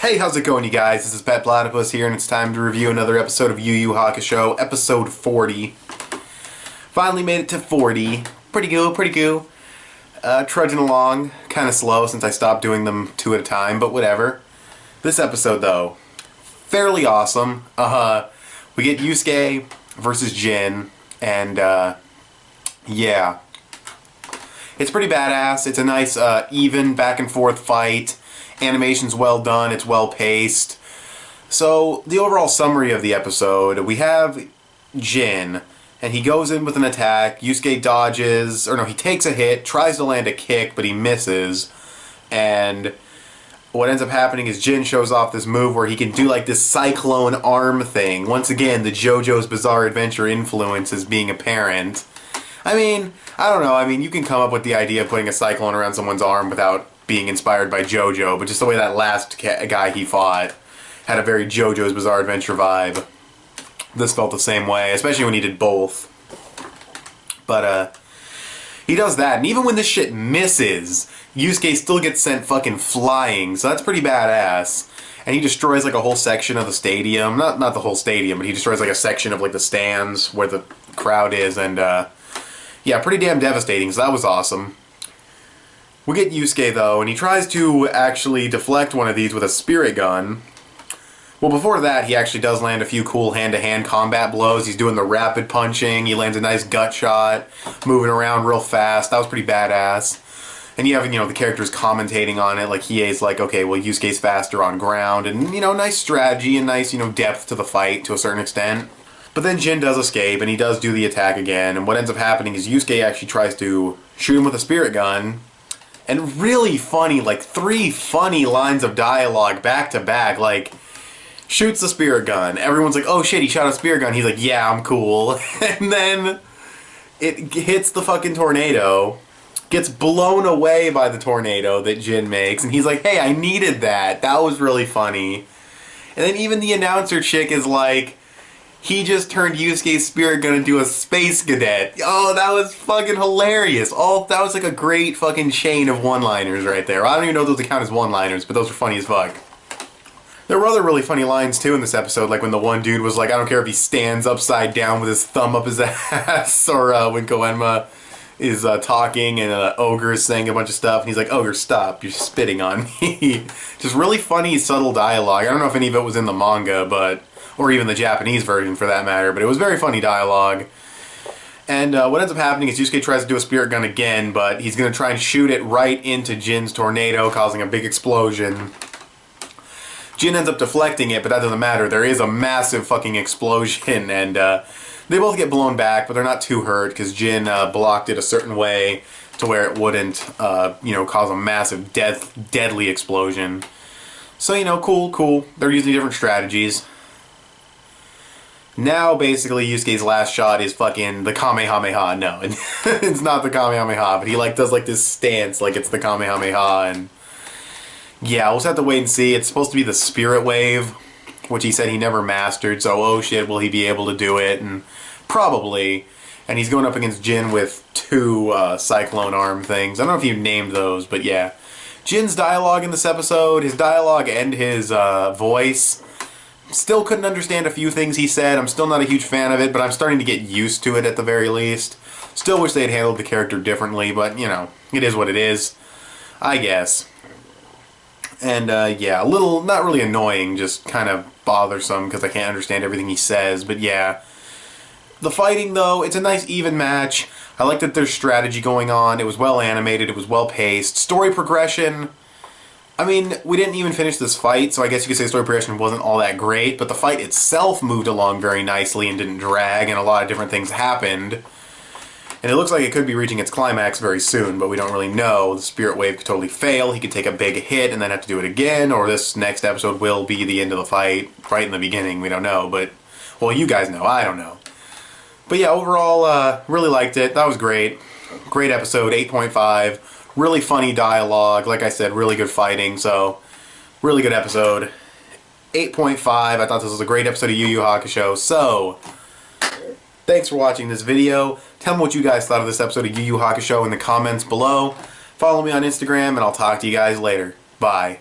Hey, how's it going, you guys? This is petplatypus here, and it's time to review another episode of YuYu's Hakusho, episode 40. Finally made it to 40. Pretty good. Trudging along, kind of slow since I stopped doing them 2 at a time, but whatever. This episode, though, fairly awesome. We get Yusuke versus Jin, and yeah. It's pretty badass. It's a nice, even back and forth fight. Animation's well done, it's well paced. So, the overall summary of the episode, we have Jin, and he goes in with an attack. Yusuke dodges, or no, he takes a hit, tries to land a kick, but he misses. And what ends up happening is Jin shows off this move where he can do like this cyclone arm thing. Once again, the JoJo's Bizarre Adventure influence is being apparent. I mean, I don't know, you can come up with the idea of putting a cyclone around someone's arm without being inspired by JoJo, but just the way that last guy he fought had a very JoJo's Bizarre Adventure vibe. This felt the same way, especially when he did both. But, he does that, and even when this shit misses, Yusuke still gets sent fucking flying, so that's pretty badass. And he destroys like a whole section of the stadium. Not the whole stadium, but he destroys like a section of like the stands where the crowd is, and, yeah, pretty damn devastating, so that was awesome. We get Yusuke, though, and he tries to actually deflect one of these with a spirit gun. Well, before that, he actually does land a few cool hand-to-hand combat blows. He's doing the rapid punching, he lands a nice gut shot, moving around real fast. That was pretty badass. And you have, the characters commentating on it, like Hiei's like, okay, well, Yusuke's faster on ground, and, nice strategy and nice, depth to the fight to a certain extent. But then Jin does escape, and he does do the attack again, and what ends up happening is Yusuke actually tries to shoot him with a spirit gun. And really funny, like 3 funny lines of dialogue back to back, like, shoots the spirit gun. Everyone's like, oh shit, he shot a spirit gun. He's like, yeah, I'm cool. And then it hits the fucking tornado, gets blown away by the tornado that Jin makes, and he's like, hey, I needed that. That was really funny. And then even the announcer chick is like, he just turned Yusuke's spirit gun into a space cadet. Oh, that was fucking hilarious. Oh, that was like a great fucking chain of one-liners right there. I don't even know if those count as one-liners, but those were funny as fuck. There were other really funny lines too in this episode, like when the one dude was like, I don't care if he stands upside down with his thumb up his ass, or when Koenma is talking and Ogre is saying a bunch of stuff, and he's like, Ogre, stop, you're spitting on me. Just really funny, subtle dialogue. I don't know if any of it was in the manga, or even the Japanese version for that matter, but it was very funny dialogue. And what ends up happening is Yusuke tries to do a spirit gun again, but he's going to try and shoot it right into Jin's tornado, causing a big explosion. Jin ends up deflecting it, but that doesn't matter. There is a massive fucking explosion, and they both get blown back, but they're not too hurt, because Jin blocked it a certain way to where it wouldn't, cause a massive, deadly explosion. So, cool. They're using different strategies. Now, basically, Yusuke's last shot is fucking the Kamehameha. No, it's not the Kamehameha, but he, does, this stance like it's the Kamehameha, and yeah, we'll just have to wait and see. It's supposed to be the Spirit Wave, which he said he never mastered, so oh shit, will he be able to do it? And probably. And he's going up against Jin with 2 Cyclone Arm things. I don't know if you named those, but yeah. Jin's dialogue in this episode, his dialogue and his voice, still couldn't understand a few things he said. I'm still not a huge fan of it, but I'm starting to get used to it at the very least. Still wish they had handled the character differently, but, it is what it is, I guess. And, yeah, a little, not really annoying, just kind of bothersome because I can't understand everything he says, but yeah. The fighting, though, it's a nice even match. I like that there's strategy going on. It was well animated, it was well paced. Story progression, we didn't even finish this fight, so I guess you could say story progression wasn't all that great, but the fight itself moved along very nicely and didn't drag, and a lot of different things happened. And it looks like it could be reaching its climax very soon, but we don't really know. The Spirit Wave could totally fail, he could take a big hit and then have to do it again, or this next episode will be the end of the fight, right in the beginning, we don't know, but, well, you guys know, I don't know. But yeah, overall, really liked it, that was great. Great episode, 8.5. Really funny dialogue, like I said, really good fighting, so really good episode. 8.5, I thought this was a great episode of YuYu's Hakusho, so thanks for watching this video. Tell me what you guys thought of this episode of YuYu's Hakusho in the comments below. Follow me on Instagram, and I'll talk to you guys later. Bye.